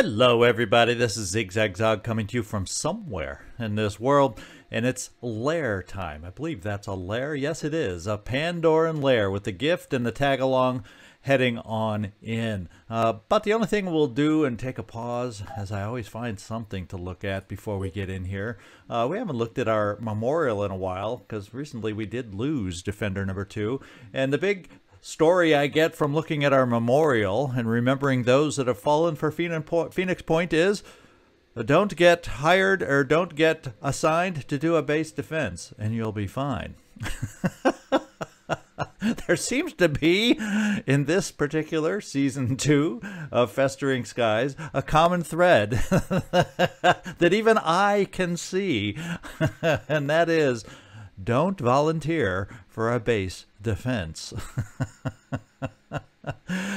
Hello everybody, this is ZigZagZog coming to you from somewhere in this world, and it's Lair time. I believe that's a lair. Yes, it is. A Pandoran Lair with the gift and the tag-along heading on in. But the only thing we'll do and take a pause, as I always find something to look at before we get in here. We haven't looked at our memorial in a while, because recently we did lose Defender number 2, and the big story I get from looking at our memorial and remembering those that have fallen for Phoenix Point is don't get hired or don't get assigned to do a base defense and you'll be fine. There seems to be, in this particular Season 2 of Festering Skies, a common thread that even I can see, and that is don't volunteer for a base defense.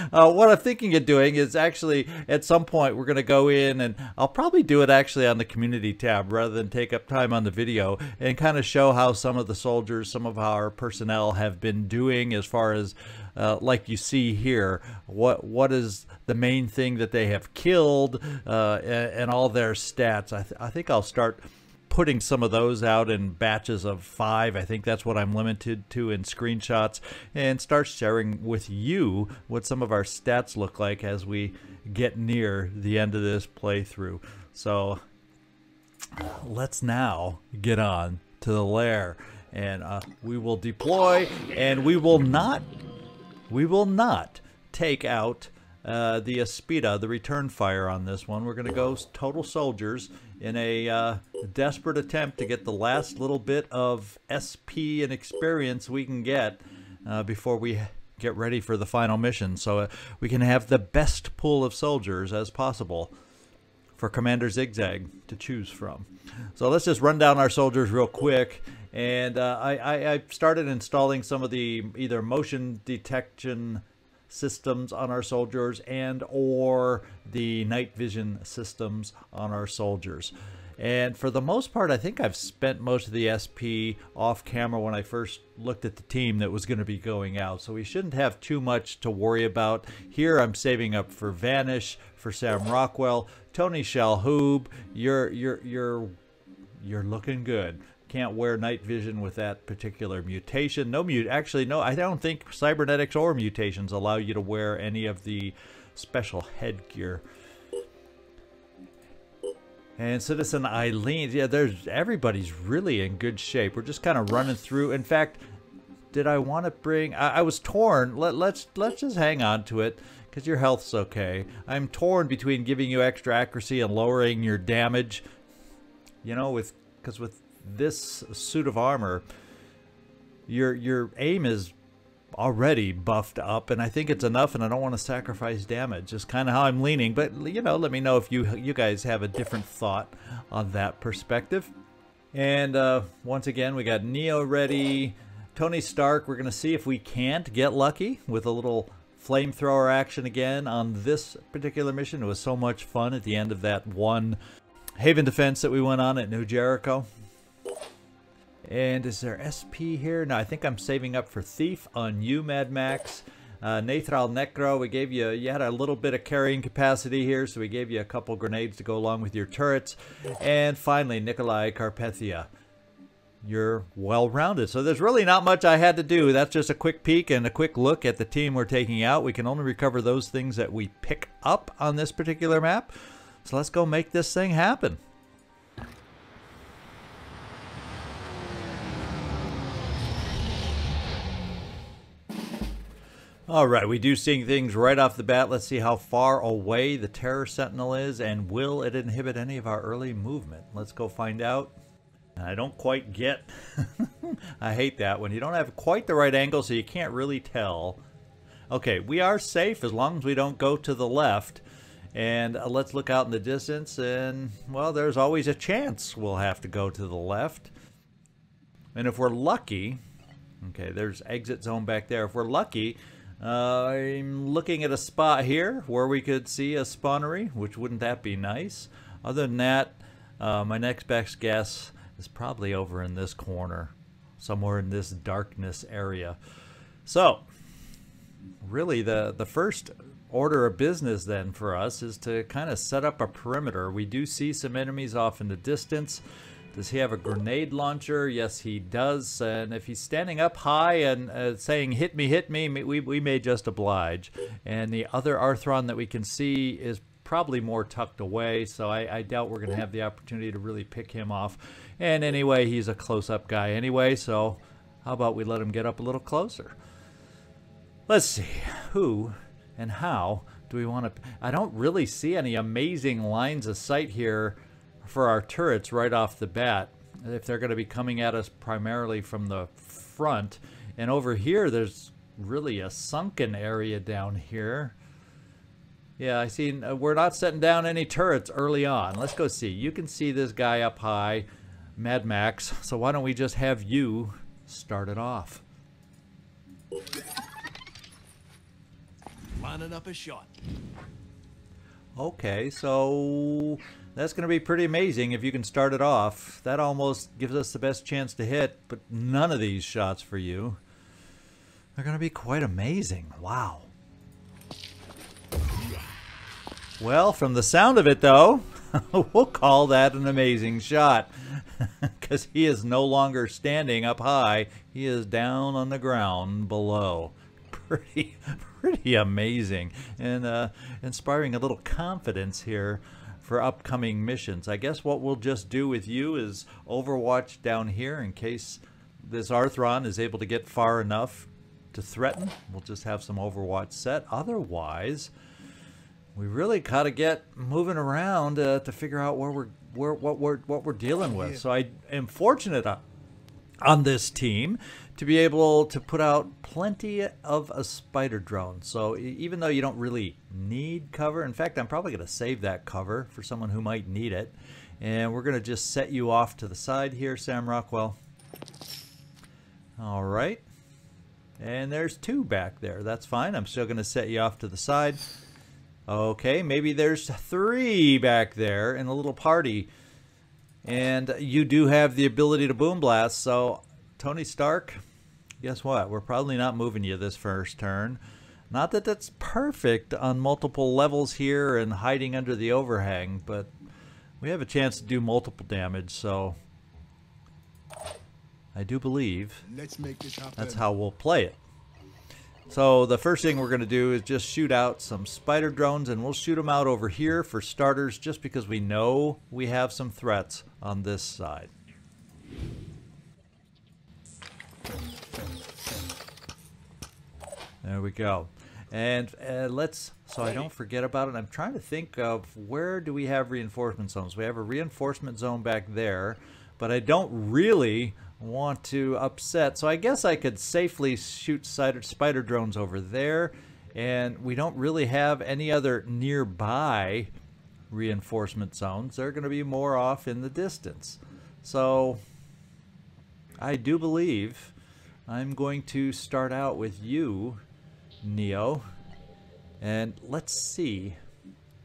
What I'm thinking of doing is actually at some point we're going to go in, and I'll probably do it actually on the community tab rather than take up time on the video, and kind of show how some of the soldiers, some of our personnel have been doing as far as like you see here, what is the main thing that they have killed, and all their stats. I think I'll start putting some of those out in batches of 5. I think that's what I'm limited to in screenshots, and start sharing with you what some of our stats look like as we get near the end of this playthrough. So let's now get on to the lair, and we will deploy, and we will not take out the Aspida, the return fire on this one. We're going to go total soldiers in a desperate attempt to get the last little bit of SP and experience we can get before we get ready for the final mission, so we can have the best pool of soldiers as possible for Commander ZigZag to choose from. So let's just run down our soldiers real quick, and I started installing some of the either motion detection systems on our soldiers and or the night vision systems on our soldiers. And for the most part, I think I've spent most of the SP off camera when I first looked at the team that was going to be going out, so we shouldn't have too much to worry about. Here I'm saving up for Vanish, for Sam Rockwell. Tony Shalhoub, you're looking good. Can't wear night vision with that particular mutation. Actually, no, I don't think cybernetics or mutations allow you to wear any of the special headgear. And Citizen Eileen, yeah, everybody's really in good shape. We're just kind of running through. In fact, did I want to bring? I was torn. Let's just hang on to it because your health's okay. I'm torn between giving you extra accuracy and lowering your damage. You know, because with this suit of armor, your aim is already buffed up, and I think it's enough, and I don't want to sacrifice damage. Just kind of how I'm leaning, but you know, let me know if you guys have a different thought on that perspective. And once again, we got Neo ready. Tony Stark, we're gonna see if we can't get lucky with a little flamethrower action again on this particular mission. It was so much fun at the end of that one Haven defense that we went on at New Jericho. And is there SP here? No, I think I'm saving up for Thief on you, Mad Max. Nathrall Necro, we gave you had a little bit of carrying capacity here, so we gave you a couple grenades to go along with your turrets. And finally, Nikolai Carpethia. You're well-rounded. So there's really not much I had to do. That's just a quick peek and a quick look at the team we're taking out. We can only recover those things that we pick up on this particular map. So let's go make this thing happen. Alright, we do seeing things right off the bat. Let's see how far away the Terror Sentinel is, and will it inhibit any of our early movement? Let's go find out. I don't quite get... I hate that when you don't have quite the right angle, so you can't really tell. Okay, we are safe as long as we don't go to the left. And let's look out in the distance, and, well, there's always a chance we'll have to go to the left. And if we're lucky... Okay, there's exit zone back there. If we're lucky... I'm looking at a spot here where we could see a spawnery, which wouldn't that be nice? Other than that, my next best guess is probably over in this corner, somewhere in this darkness area. So, really the first order of business then for us is to kind of set up a perimeter. We do see some enemies off in the distance. Does he have a grenade launcher? Yes, he does. And if he's standing up high and saying, hit me, we may just oblige. And the other Arthron that we can see is probably more tucked away, so I doubt we're going to have the opportunity to really pick him off. And anyway, he's a close-up guy anyway, so how about we let him get up a little closer? Let's see, who and how do we want to... I don't really see any amazing lines of sight here for our turrets right off the bat, if they're going to be coming at us primarily from the front. And over here, there's really a sunken area down here. Yeah, I see. We're not setting down any turrets early on. Let's go see. You can see this guy up high, Mad Max. So why don't we just have you start it off? Lining up a shot. Okay, so that's going to be pretty amazing if you can start it off. That almost gives us the best chance to hit, but none of these shots for you are going to be quite amazing. Wow. Well, from the sound of it, though, we'll call that an amazing shot because he is no longer standing up high. He is down on the ground below. Pretty amazing, and inspiring a little confidence here for upcoming missions. I guess what we'll just do with you is overwatch down here in case this Arthron is able to get far enough to threaten. We'll just have some overwatch set. Otherwise, we really gotta get moving around to figure out what we're dealing with. So I am fortunate on this team to be able to put out plenty of a spider drone. So even though you don't really need cover, in fact, I'm probably going to save that cover for someone who might need it. And we're going to just set you off to the side here, Sam Rockwell. All right. And there's two back there. That's fine. I'm still going to set you off to the side. Okay, maybe there's three back there in a little party. And you do have the ability to boom blast, so Tony Stark, guess what? We're probably not moving you this first turn. Not that that's perfect on multiple levels here and hiding under the overhang, but we have a chance to do multiple damage, so I do believe that's how we'll play it. So the first thing we're going to do is just shoot out some spider drones, and we'll shoot them out over here for starters just because we know we have some threats on this side. There we go. And let's, so I don't forget about it, I'm trying to think of where do we have reinforcement zones. We have a reinforcement zone back there, but I don't really want to upset. So I guess I could safely shoot spider drones over there, and we don't really have any other nearby reinforcement zones. They're going to be more off in the distance. So I do believe I'm going to start out with you, Neo, and let's see.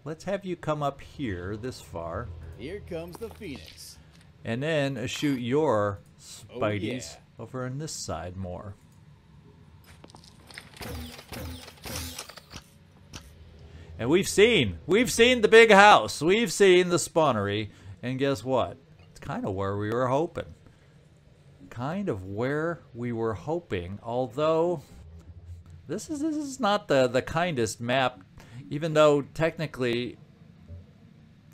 Let's have you come up here this far. Here comes the Phoenix. And then shoot your Spideys over on this side more. And we've seen the big house. We've seen the spawnery. And guess what? It's kind of where we were hoping. Although this is not the kindest map, even though technically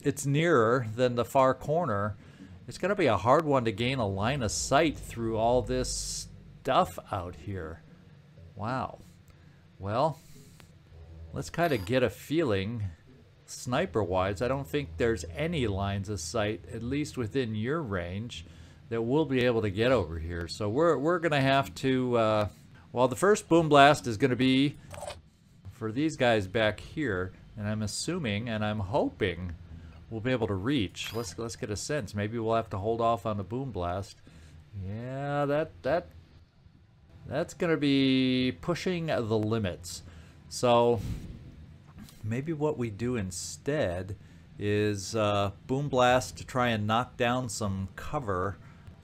it's nearer than the far corner. It's going to be a hard one to gain a line of sight through all this stuff out here. Wow. Well, let's kind of get a feeling, sniper-wise. I don't think there's any lines of sight, at least within your range, that we'll be able to get over here. So we're going to have to... well, the first boom blast is going to be for these guys back here, and I'm assuming and I'm hoping we'll be able to reach. Let's get a sense. Maybe we'll have to hold off on the boom blast. Yeah, that's going to be pushing the limits. So maybe what we do instead is boom blast to try and knock down some cover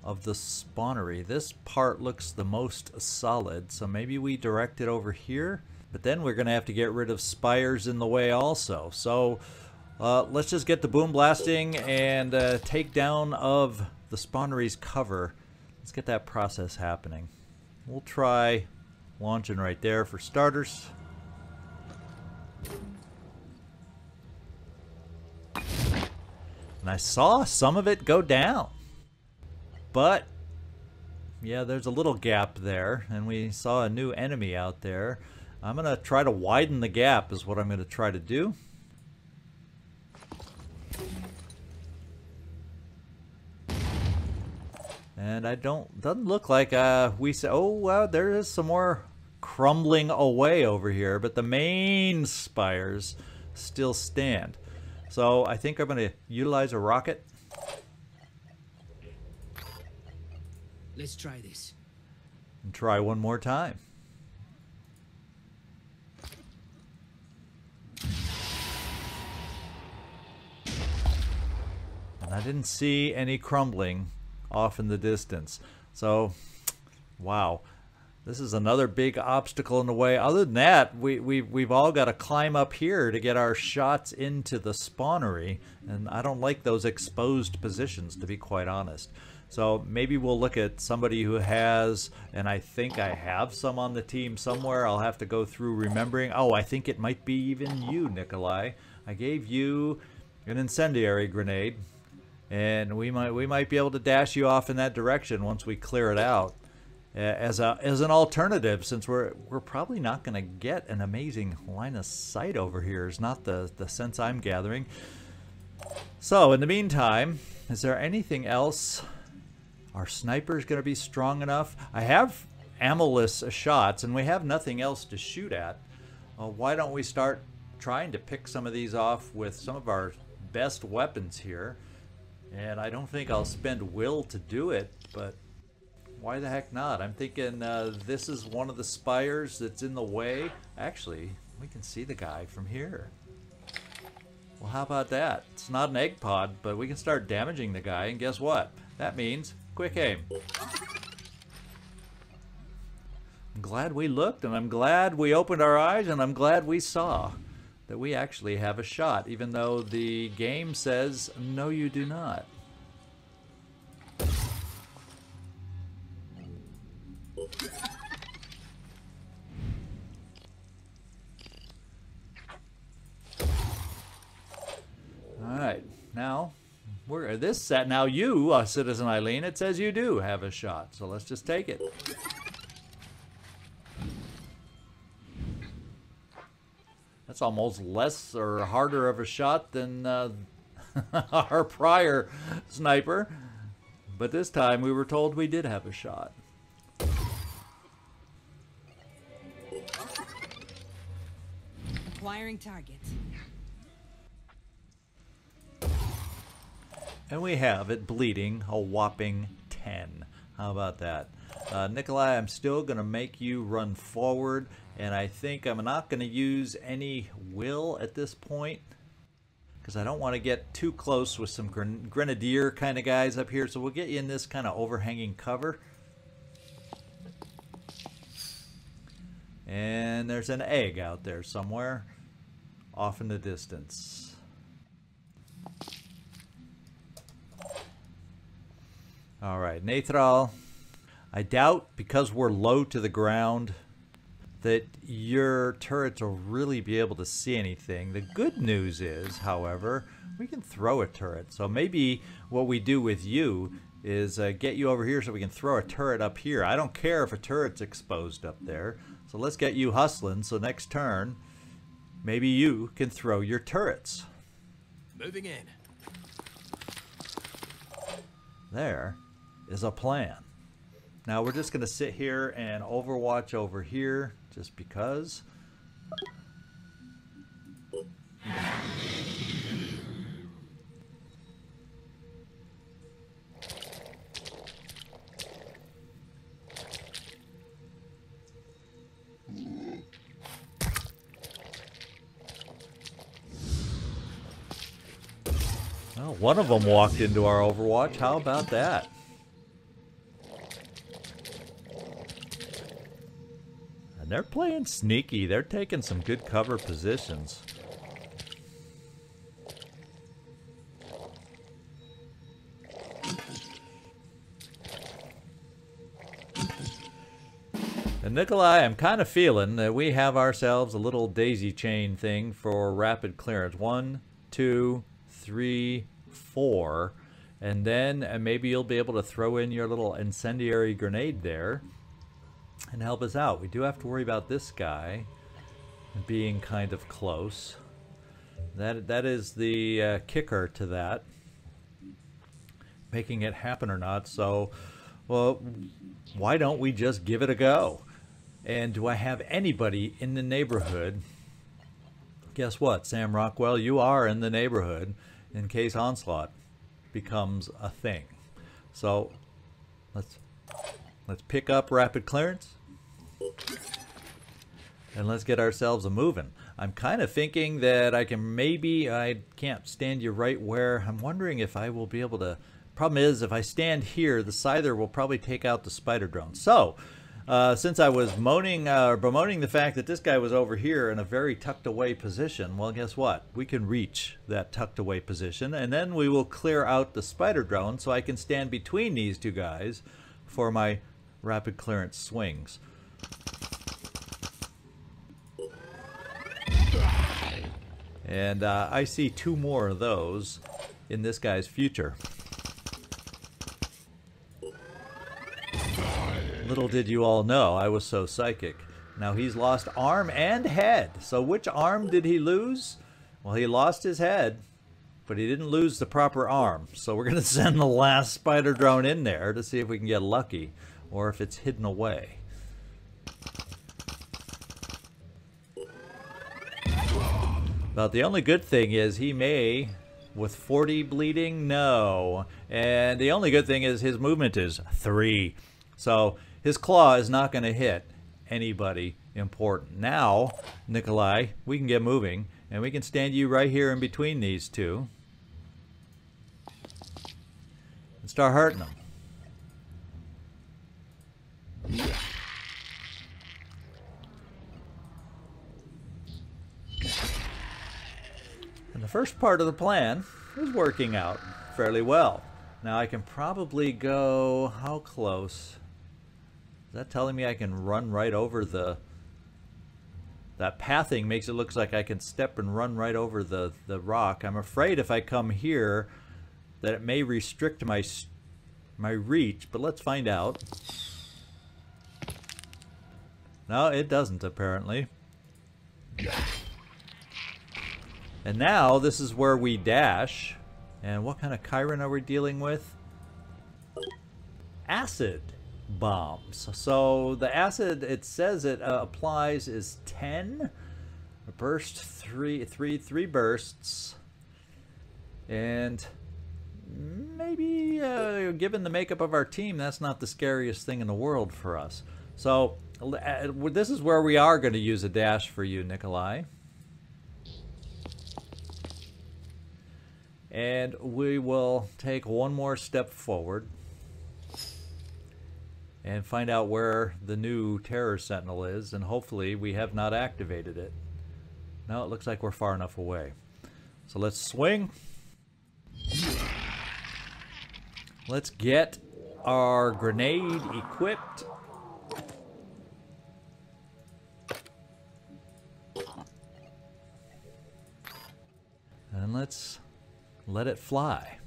of the spawnery. This part looks the most solid, so maybe we direct it over here. But then we're going to have to get rid of spires in the way also. So let's just get the boom blasting and take down of the spawnery's cover. Let's get that process happening. We'll try launching right there for starters. And I saw some of it go down. But yeah, there's a little gap there, and we saw a new enemy out there. I'm going to try to widen the gap is what I'm going to try to do. And doesn't look like we say, oh, wow, there is some more crumbling away over here, but the main spires still stand. So I think I'm going to utilize a rocket. Let's try this. And try one more time. And I didn't see any crumbling off in the distance. So, wow. This is another big obstacle in the way. Other than that, we've all got to climb up here to get our shots into the spawnery. And I don't like those exposed positions, to be quite honest. So maybe we'll look at somebody who has, and I think I have some on the team somewhere. I'll have to go through remembering. Oh, I think it might be even you, Nikolai. I gave you an incendiary grenade, and we might be able to dash you off in that direction once we clear it out as an alternative, since we're probably not going to get an amazing line of sight over here. Is not the sense I'm gathering. So in the meantime, is there anything else? Our sniper's going to be strong enough. I have ammo-less shots, and we have nothing else to shoot at. Why don't we start trying to pick some of these off with some of our best weapons here? And I don't think I'll spend will to do it, but why the heck not? I'm thinking this is one of the spires that's in the way. Actually, we can see the guy from here. Well, how about that? It's not an egg pod, but we can start damaging the guy, and guess what? That means quick aim. I'm glad we looked, and I'm glad we opened our eyes, and I'm glad we saw that we actually have a shot, even though the game says, no, you do not. Alright, now, now you, Citizen Eileen, it says you do have a shot, so let's just take it. That's almost less or harder of a shot than our prior sniper, but this time we were told we did have a shot. Acquiring target. And we have it bleeding a whopping 10. How about that? Nikolai, I'm still going to make you run forward, and I think I'm not going to use any will at this point because I don't want to get too close with some grenadier kind of guys up here, so we'll get you in this kind of overhanging cover. And there's an egg out there somewhere off in the distance. Alright, Nathrall, I doubt, because we're low to the ground, that your turrets will really be able to see anything. The good news is, however, we can throw a turret. So maybe what we do with you is get you over here so we can throw a turret up here. I don't care if a turret's exposed up there. So let's get you hustling, so next turn, maybe you can throw your turrets. Moving in. There is a plan. Now we're just going to sit here and overwatch over here just because. Well, one of them walked into our overwatch. How about that? And they're playing sneaky. They're taking some good cover positions. And Nikolai, I'm kind of feeling that we have ourselves a little daisy chain thing for rapid clearance. 1, 2, 3, 4. And then maybe you'll be able to throw in your little incendiary grenade there and help us out. We do have to worry about this guy being kind of close. That is the kicker to that, making it happen or not. So, well, why don't we just give it a go? And do I have anybody in the neighborhood? Guess what, Sam Rockwell, you are in the neighborhood in case onslaught becomes a thing. So let's pick up rapid clearance and let's get ourselves a moving. I'm kind of thinking that I can't stand you right where. I'm wondering if I will be able to. Problem is, if I stand here, the scyther will probably take out the spider drone. So since I was bemoaning the fact that this guy was over here in a very tucked away position, well, guess what? We can reach that tucked away position, and then we will clear out the spider drone so I can stand between these two guys for my rapid clearance swings. And I see 2 more of those in this guy's future. Little did you all know, I was so psychic. Now he's lost arm and head. So which arm did he lose? Well, he lost his head, but he didn't lose the proper arm. So we're going to send the last spider drone in there to see if we can get lucky or if it's hidden away. But the only good thing is he may, with 40 bleeding, no. And the only good thing is his movement is 3. So his claw is not going to hit anybody important. Now, Nikolai, we can get moving, and we can stand you right here in between these two and start hurting them. And the first part of the plan is working out fairly well. Now I can probably go, how close? Is that telling me I can run right over that pathing makes it look like I can step and run right over the rock. I'm afraid if I come here that it may restrict my reach, but let's find out. No, it doesn't apparently. And now this is where we dash. And what kind of Chiron are we dealing with? Acid bombs. So the acid, it says it applies is 10. A burst, three bursts. And maybe given the makeup of our team, that's not the scariest thing in the world for us. So this is where we are going to use a dash for you, Nikolai. And we will take one more step forward and find out where the new Terror Sentinel is, and hopefully we have not activated it. No, it looks like we're far enough away. So let's swing. Let's get our grenade equipped. And let's let it fly.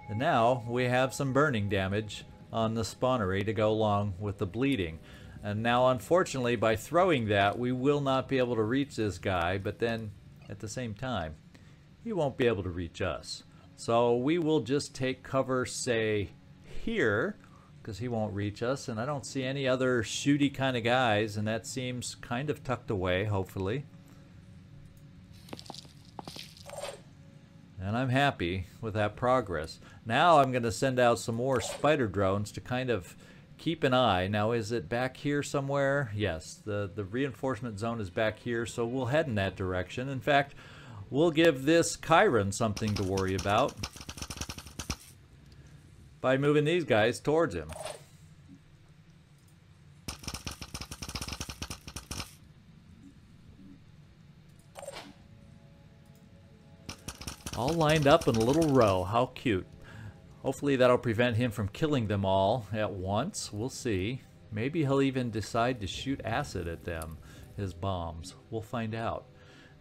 And now we have some burning damage on the spawnery to go along with the bleeding. And now unfortunately by throwing that we will not be able to reach this guy, but then at the same time he won't be able to reach us. So we will just take cover, say here, because he won't reach us, and I don't see any other shooty kind of guys, and that seems kind of tucked away, hopefully. And I'm happy with that progress. Now I'm going to send out some more spider drones to kind of keep an eye. Now is it back here somewhere? Yes, the reinforcement zone is back here, so we'll head in that direction. In fact, we'll give this Chiron something to worry about by moving these guys towards him. All lined up in a little row. How cute. Hopefully that'll prevent him from killing them all at once. We'll see. Maybe he'll even decide to shoot acid at them, his bombs. We'll find out.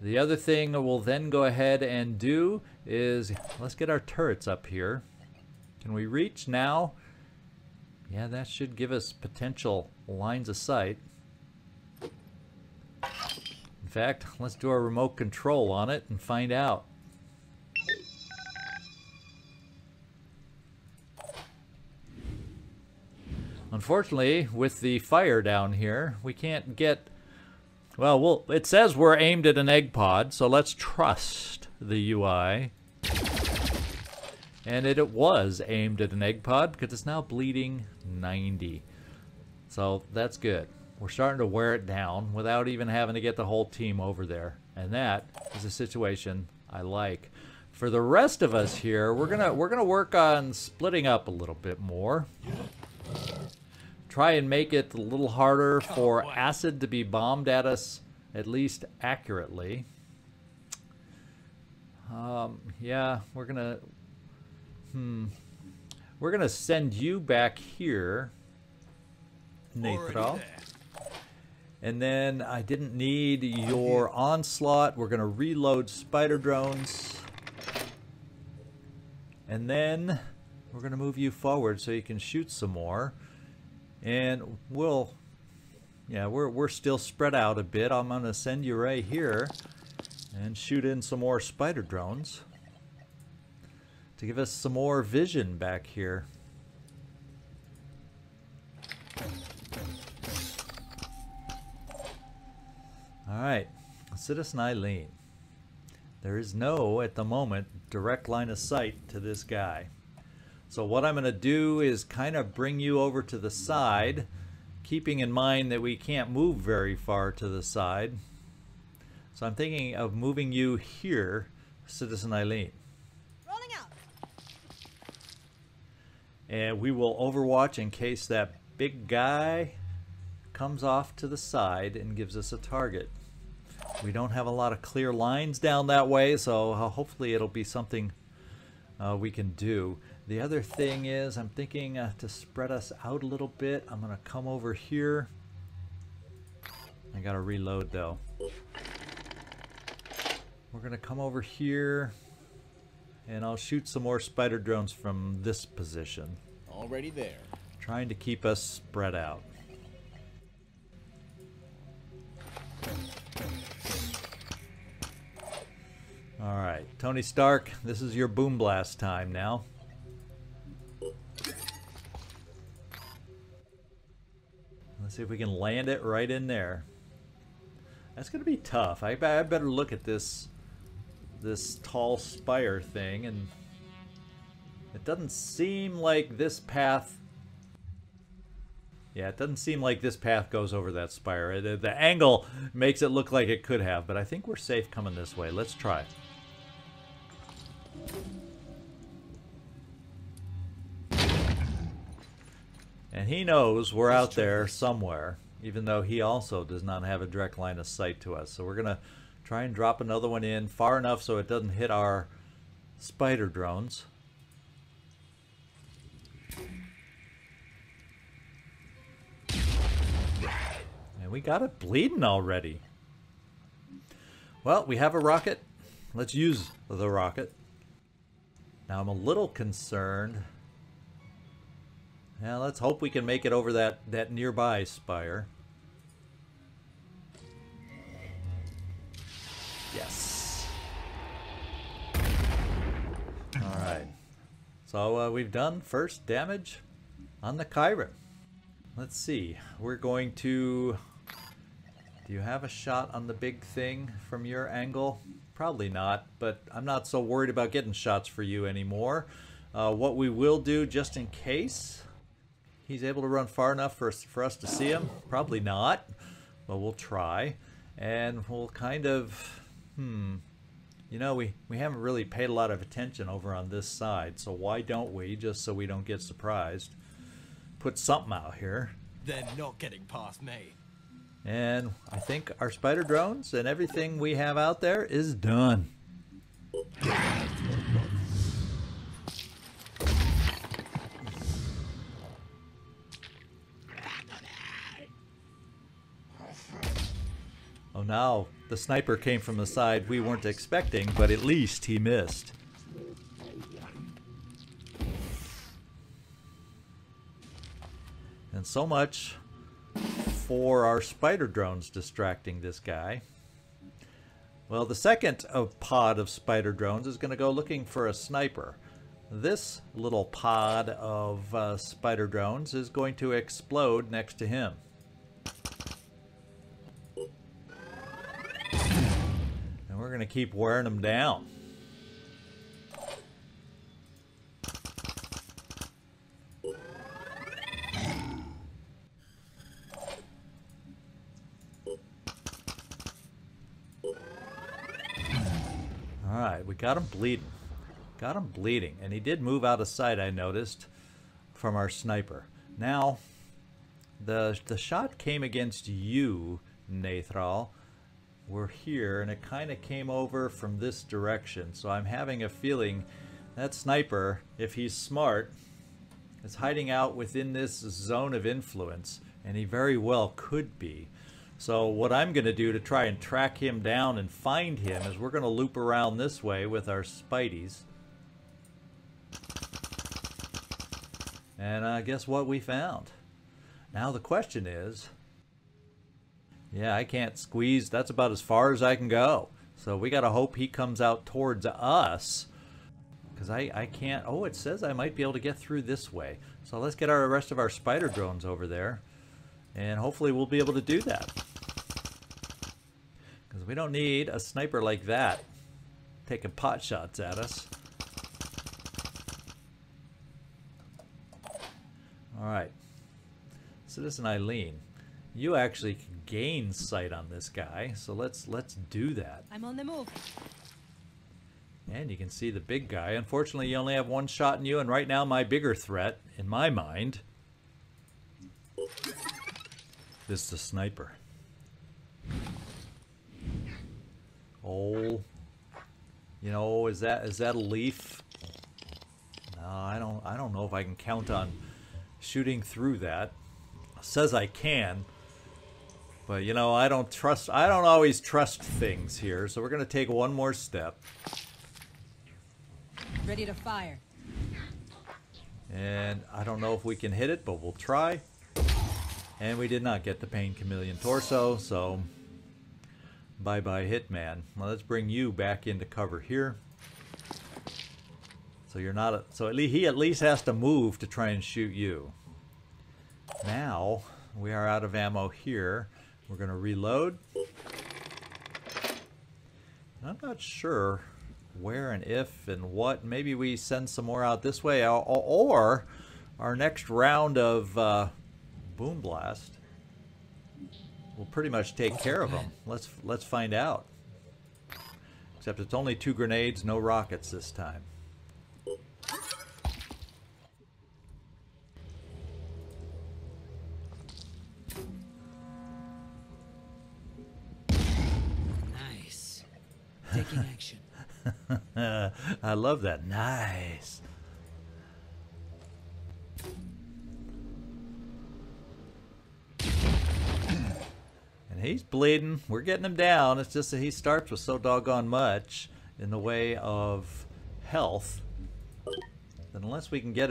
The other thing we'll then go ahead and do is, let's get our turrets up here. Can we reach now? Yeah, that should give us potential lines of sight. In fact, let's do our remote control on it and find out. Unfortunately, with the fire down here, we can't get... Well, it says we're aimed at an egg pod, so let's trust the UI. And it was aimed at an egg pod because it's now bleeding 90. So that's good. We're starting to wear it down without even having to get the whole team over there. And that is a situation I like. For the rest of us here, we're gonna work on splitting up a little bit more. Try and make it a little harder for acid to be bombed at us, at least accurately. Yeah, we're gonna send you back here, Nathrall. And then I didn't need your onslaught. We're gonna reload spider drones. And then we're gonna move you forward so you can shoot some more. And we're still spread out a bit. I'm gonna send you right here and shoot in some more spider drones to give us some more vision back here. Alright, Citizen Eileen. There is no, at the moment, direct line of sight to this guy. So what I'm going to do is kind of bring you over to the side, keeping in mind that we can't move very far to the side. So I'm thinking of moving you here, Citizen Eileen. Rolling out. And we will overwatch in case that big guy comes off to the side and gives us a target. We don't have a lot of clear lines down that way, so hopefully it'll be something we can do. The other thing is, I'm thinking to spread us out a little bit. I'm going to come over here. I got to reload though. We're going to come over here and I'll shoot some more spider drones from this position. Already there. Trying to keep us spread out. Alright, Tony Stark, this is your boom blast time now. Let's see if we can land it right in there. That's going to be tough. I better look at this tall spire thing, and it doesn't seem like this path... Yeah, it doesn't seem like this path goes over that spire. The angle makes it look like it could have, but I think we're safe coming this way. Let's try. And he knows we're out there somewhere, even though he also does not have a direct line of sight to us. So we're going to try and drop another one in far enough so it doesn't hit our spider drones. And we got it bleeding already. Well, we have a rocket. Let's use the rocket. Now I'm a little concerned. Yeah, let's hope we can make it over that nearby spire. Yes. Alright. So we've done first damage on the Chiron. Let's see. We're going to... Do you have a shot on the big thing from your angle? Probably not, but I'm not so worried about getting shots for you anymore. What we will do, just in case he's able to run far enough for us to see him, probably not, but we'll try. And we'll kind of, you know, we haven't really paid a lot of attention over on this side, so why don't we, just so we don't get surprised, put something out here. They're not getting past me. And I think our spider drones and everything we have out there is done. Oh, now the sniper came from the side we weren't expecting, but at least he missed. And so much for our spider drones distracting this guy. Well, the second pod of spider drones is going to go looking for a sniper. This little pod of spider drones is going to explode next to him. And we're going to keep wearing them down. Alright, we got him bleeding. Got him bleeding. And he did move out of sight, I noticed, from our sniper. Now, the shot came against you, Nathrall. We're here, and it kind of came over from this direction. So I'm having a feeling that sniper, if he's smart, is hiding out within this zone of influence. And he very well could be. So what I'm going to do to try and track him down and find him is we're going to loop around this way with our Spideys. And guess what we found? Now the question is, yeah, I can't squeeze. That's about as far as I can go. So we got to hope he comes out towards us. Because I can't. Oh, it says I might be able to get through this way. So let's get the rest of our spider drones over there. And hopefully we'll be able to do that. Because we don't need a sniper like that taking pot shots at us. Alright. Citizen Eileen, you actually can gain sight on this guy, so let's do that. I'm on the move. And you can see the big guy. Unfortunately, you only have one shot in you, and right now my bigger threat, in my mind, is the sniper. Oh, you know, is that a leaf? No, I don't know if I can count on shooting through that. It says I can, but you know, I don't always trust things here, so we're gonna take one more step. Ready to fire. And I don't know if we can hit it, but we'll try. And we did not get the Pain Chameleon torso, so bye-bye Hitman. Well, let's bring you back into cover here. So you're not he at least has to move to try and shoot you. Now we are out of ammo here. We're going to reload. I'm not sure where and if and what. Maybe we send some more out this way, or our next round of Boom Blast will pretty much take care of them. Let's find out. Except it's only 2 grenades, no rockets this time. Nice. Taking action. I love that. Nice. And he's bleeding. We're getting him down. It's just that he starts with so doggone much in the way of health that unless we can get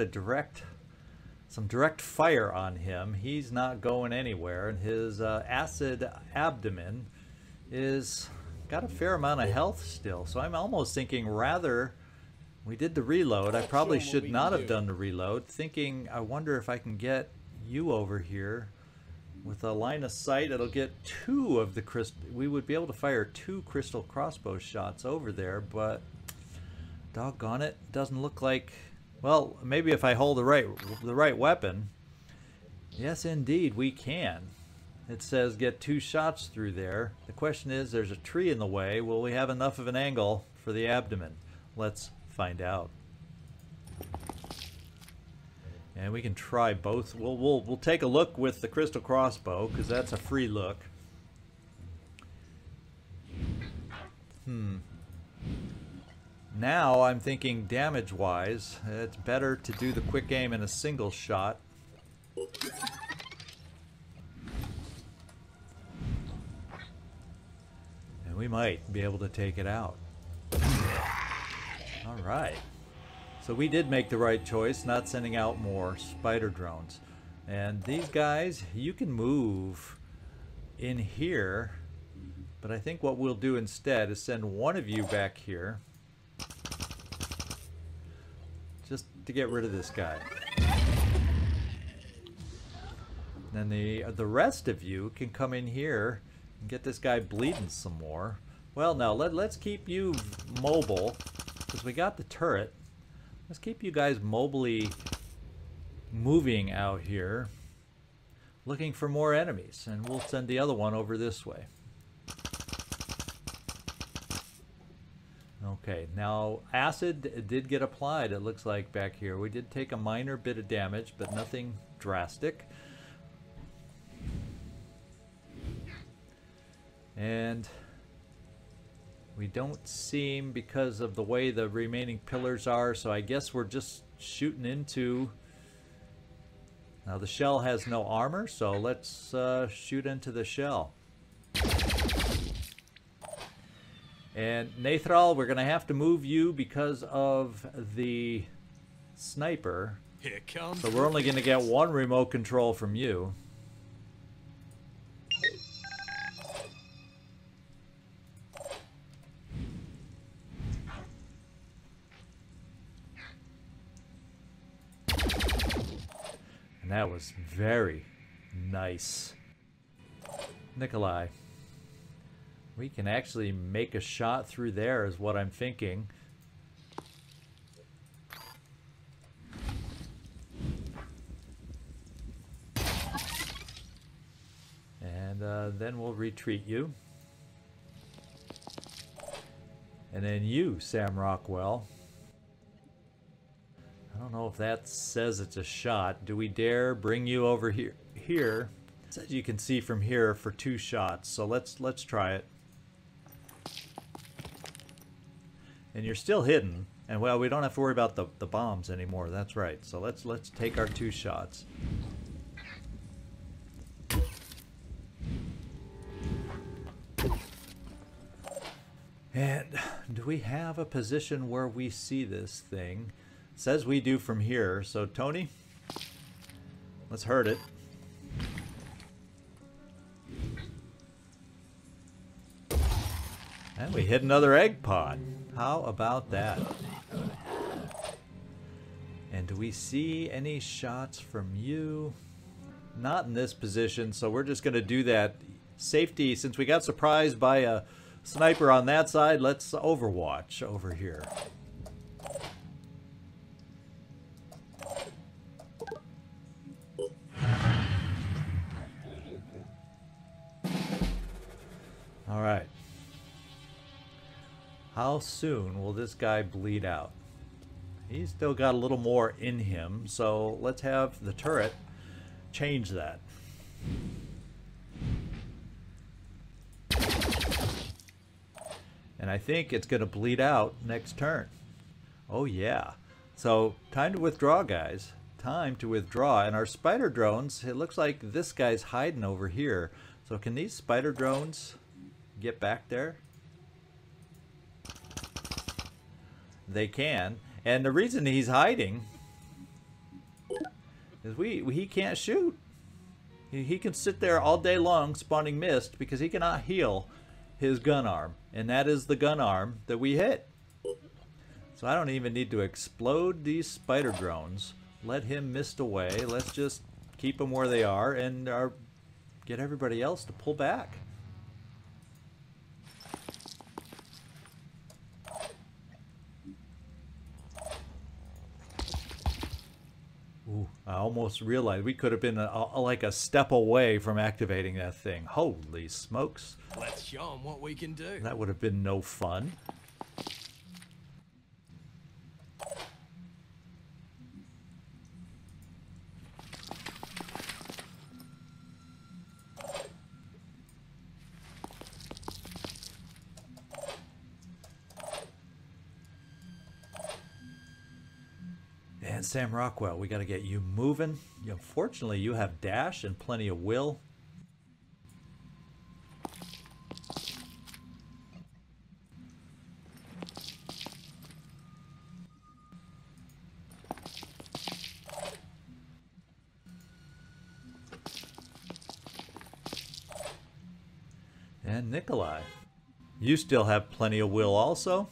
some direct fire on him, he's not going anywhere. And his acid abdomen is got a fair amount of health still. So I'm almost thinking rather we did the reload. I probably should not have done the reload. Thinking I wonder if I can get you over here with a line of sight. It'll get 2 of the crystal. We would be able to fire 2 crystal crossbow shots over there, but doggone it, doesn't look like. Well, maybe if I hold the right weapon. Yes, indeed, we can. It says get 2 shots through there. The question is, there's a tree in the way. Will we have enough of an angle for the abdomen? Let's find out. And we can try both. We'll take a look with the crystal crossbow because that's a free look. Now I'm thinking damage-wise, it's better to do the quick aim in a single shot. might be able to take it out. All right. So we did make the right choice, not sending out more spider drones. And these guys, you can move in here, but I think what we'll do instead is send one of you back here just to get rid of this guy. Then the rest of you can come in here and get this guy bleeding some more. Well, now let's keep you mobile because we got the turret. Let's keep you guys mobily moving out here, looking for more enemies, and we'll send the other one over this way. Okay, now acid did get applied, it looks like, back here. We did take a minor bit of damage, but nothing drastic. And we don't seem, because of the way the remaining pillars are, so I guess we're just shooting into... Now the shell has no armor, so let's shoot into the shell. And Nathrall, we're going to have to move you because of the sniper. Here comes. So we're only going to get one remote control from you. And that was very nice. Nikolai. We can actually make a shot through there is what I'm thinking. And then we'll retreat you. And then you, Sam Rockwell. I don't know if that says it's a shot. Do we dare bring you over here? It says you can see from here for 2 shots. So let's try it. And you're still hidden, and well, we don't have to worry about the bombs anymore. That's right. So let's take our 2 shots. And do we have a position where we see this thing? It says we do from here. So Tony, let's hurt it. And we hit another egg pod. How about that? And do we see any shots from you? Not in this position, so we're just going to do that. Safety, since we got surprised by a sniper on that side, let's overwatch over here. All right. How soon will this guy bleed out? He's still got a little more in him, so let's have the turret change that. And I think it's going to bleed out next turn. Oh yeah. So time to withdraw, guys. Time to withdraw. And our spider drones, it looks like this guy's hiding over here. So can these spider drones get back there? They can, and the reason he's hiding is he can't shoot. He can sit there all day long spawning mist because he cannot heal his gun arm, and that is the gun arm that we hit. So I don't even need to explode these spider drones. Let him mist away. Let's just keep them where they are and get everybody else to pull back. Ooh, I almost realized we could have been like a step away from activating that thing. Holy smokes. Let's show them what we can do. That would have been no fun. And Sam Rockwell, we got to get you moving. Unfortunately, you have dash and plenty of will. And Nikolai, you still have plenty of will also.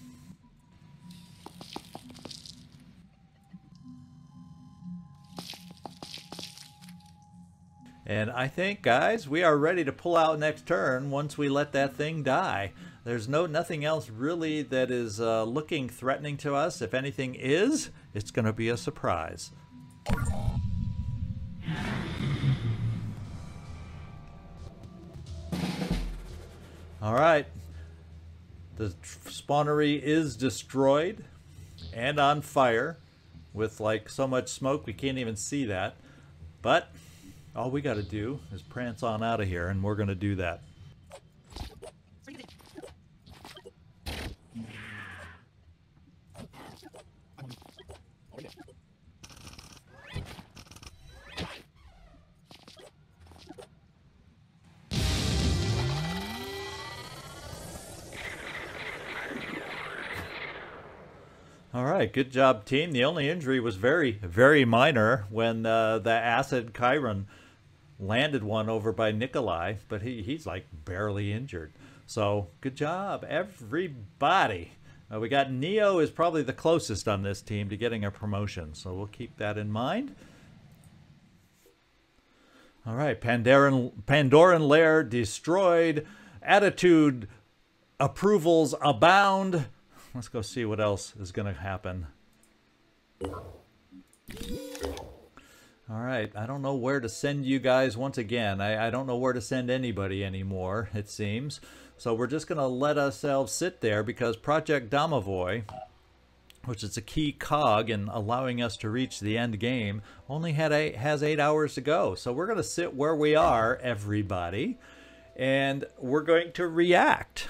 And I think, guys, we are ready to pull out next turn once we let that thing die. There's nothing else really that is looking threatening to us. If anything is, it's going to be a surprise. All right. The spawnery is destroyed and on fire with like so much smoke we can't even see that. But all we got to do is prance on out of here, and we're going to do that. All right, good job, team. The only injury was very, very minor when the acid Chiron landed one over by Nikolai, but he's like barely injured. So good job, everybody. We got Neo is probably the closest on this team to getting a promotion, so we'll keep that in mind. All right, Pandoran Lair destroyed. Attitude approvals abound. Let's go see what else is going to happen. All right, I don't know where to send you guys once again. I don't know where to send anybody anymore, it seems. So we're just going to let ourselves sit there because Project Domovoy, which is a key cog in allowing us to reach the end game, only has 8 hours to go. So we're going to sit where we are, everybody, and we're going to react.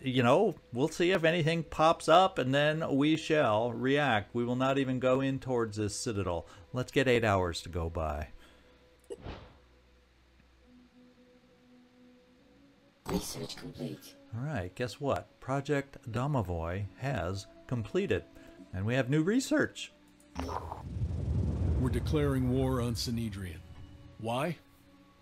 You know, we'll see if anything pops up, and then we shall react. We will not even go in towards this citadel. Let's get 8 hours to go by. Research complete. All right, guess what? Project Domovoy has completed, and we have new research. We're declaring war on Sanhedrian. Why?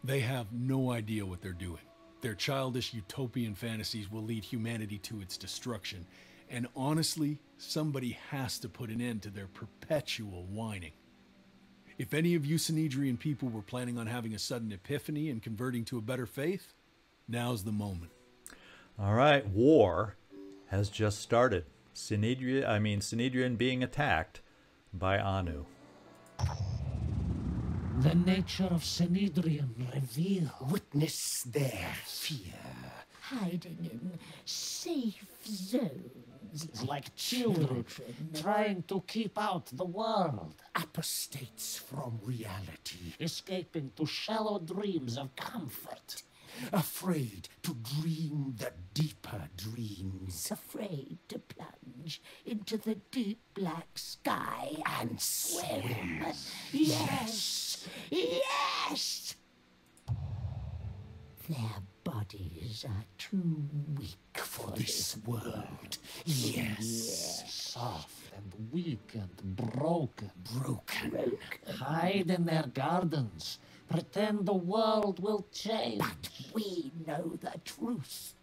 They have no idea what they're doing. Their childish utopian fantasies will lead humanity to its destruction. And honestly, somebody has to put an end to their perpetual whining. If any of you Sanhedrian people were planning on having a sudden epiphany and converting to a better faith, now's the moment. All right, war has just started. Sanhedrian being attacked by Anu. The nature of Sanhedrian revealed. Witness their fear. Hiding in safe zones. Like children trying to keep out the world. Apostates from reality. Escaping to shallow dreams of comfort. Afraid to dream the deeper dreams. Afraid to plunge into the deep black sky And swim. Yes! Yes! Their bodies are too weak For this world. Yes. Soft and weak and broken. Broken. Hide in their gardens. Pretend the world will change. But we know the truth.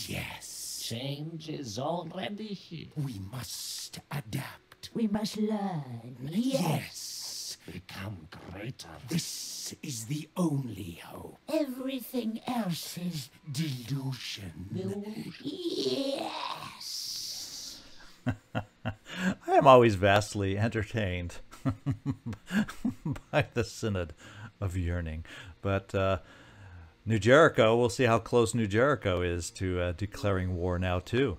Yes. Change is already here. We must adapt. We must learn. Yes. Become greater. This is the only hope. Everything else is Delusion. yes. I am always vastly entertained by the Synod of Yearning. But New Jericho, we'll see how close New Jericho is to declaring war now too.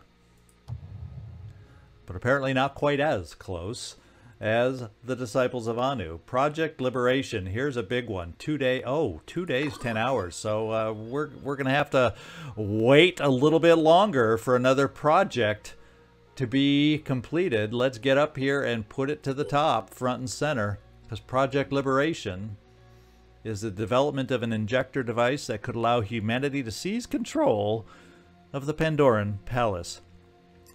But apparently not quite as close as the Disciples of Anu. Project Liberation, here's a big one. 2 days, 10 hours. So we're going to have to wait a little bit longer for another project to be completed. Let's get up here and put it to the top, front and center, because Project Liberation is the development of an injector device that could allow humanity to seize control of the Pandoran Palace.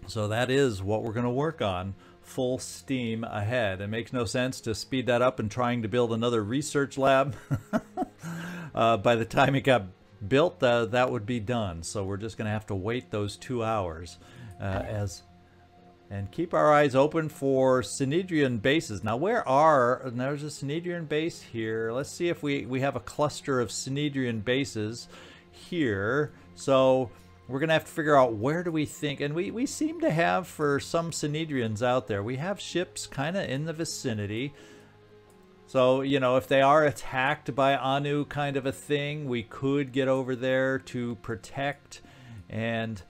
So that is what we're going to work on, full steam ahead. It makes no sense to speed that up and trying to build another research lab. By the time it got built, that would be done. So we're just going to have to wait those 2 hours and keep our eyes open for Synedrian bases. Now, there's a Synedrian base here. Let's see if we have a cluster of Synedrian bases here. So we're going to have to figure out where do we think, and we seem to have, for some Synedrians out there, we have ships kind of in the vicinity. So, you know, if they are attacked by Anu kind of a thing, we could get over there to protect and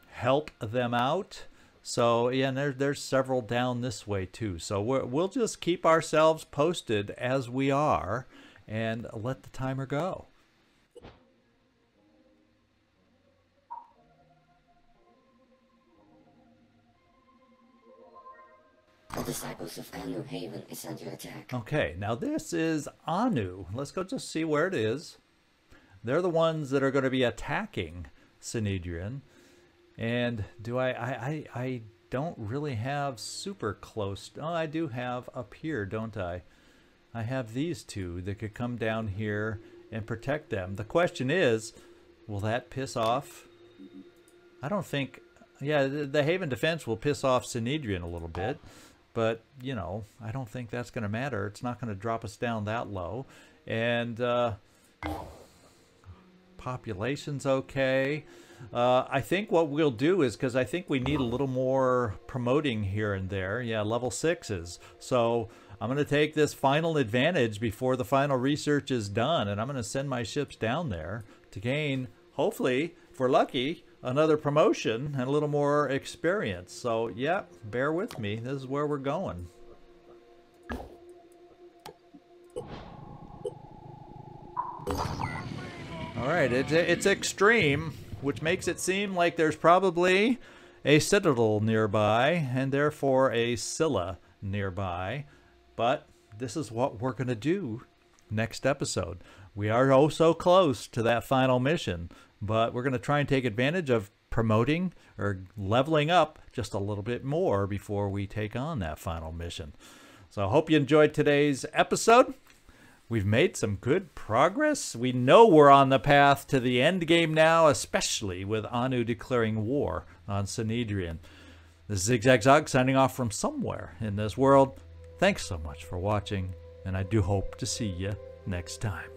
help them out. So, yeah, and there's several down this way too. So we'll just keep ourselves posted as we are and let the timer go. The disciples of Anu Haven is under attack. Okay, now this is Anu. Let's go just see where it is. They're the ones that are going to be attacking Synedrian. And do I don't really have super close. Oh, I do have up here, don't I? I have these two that could come down here and protect them. The question is, will that piss off? I don't think. Yeah, the Haven Defense will piss off Synedrian a little bit. But, you know, I don't think that's going to matter. It's not going to drop us down that low. And population's okay. I think what we'll do is, because I think we need a little more promoting here and there. Yeah, level 6s. So I'm going to take this final advantage before the final research is done. And I'm going to send my ships down there to gain, hopefully, if we're lucky, another promotion and a little more experience. So, yeah, bear with me. This is where we're going. All right, it's extreme, which makes it seem like there's probably a citadel nearby and therefore a Scylla nearby. But this is what we're going to do next episode. We are oh so close to that final mission, but we're going to try and take advantage of promoting or leveling up just a little bit more before we take on that final mission. So I hope you enjoyed today's episode. We've made some good progress. We know we're on the path to the end game now, especially with Anu declaring war on Synedrian. This is ZigZagZog signing off from somewhere in this world. Thanks so much for watching, and I do hope to see you next time.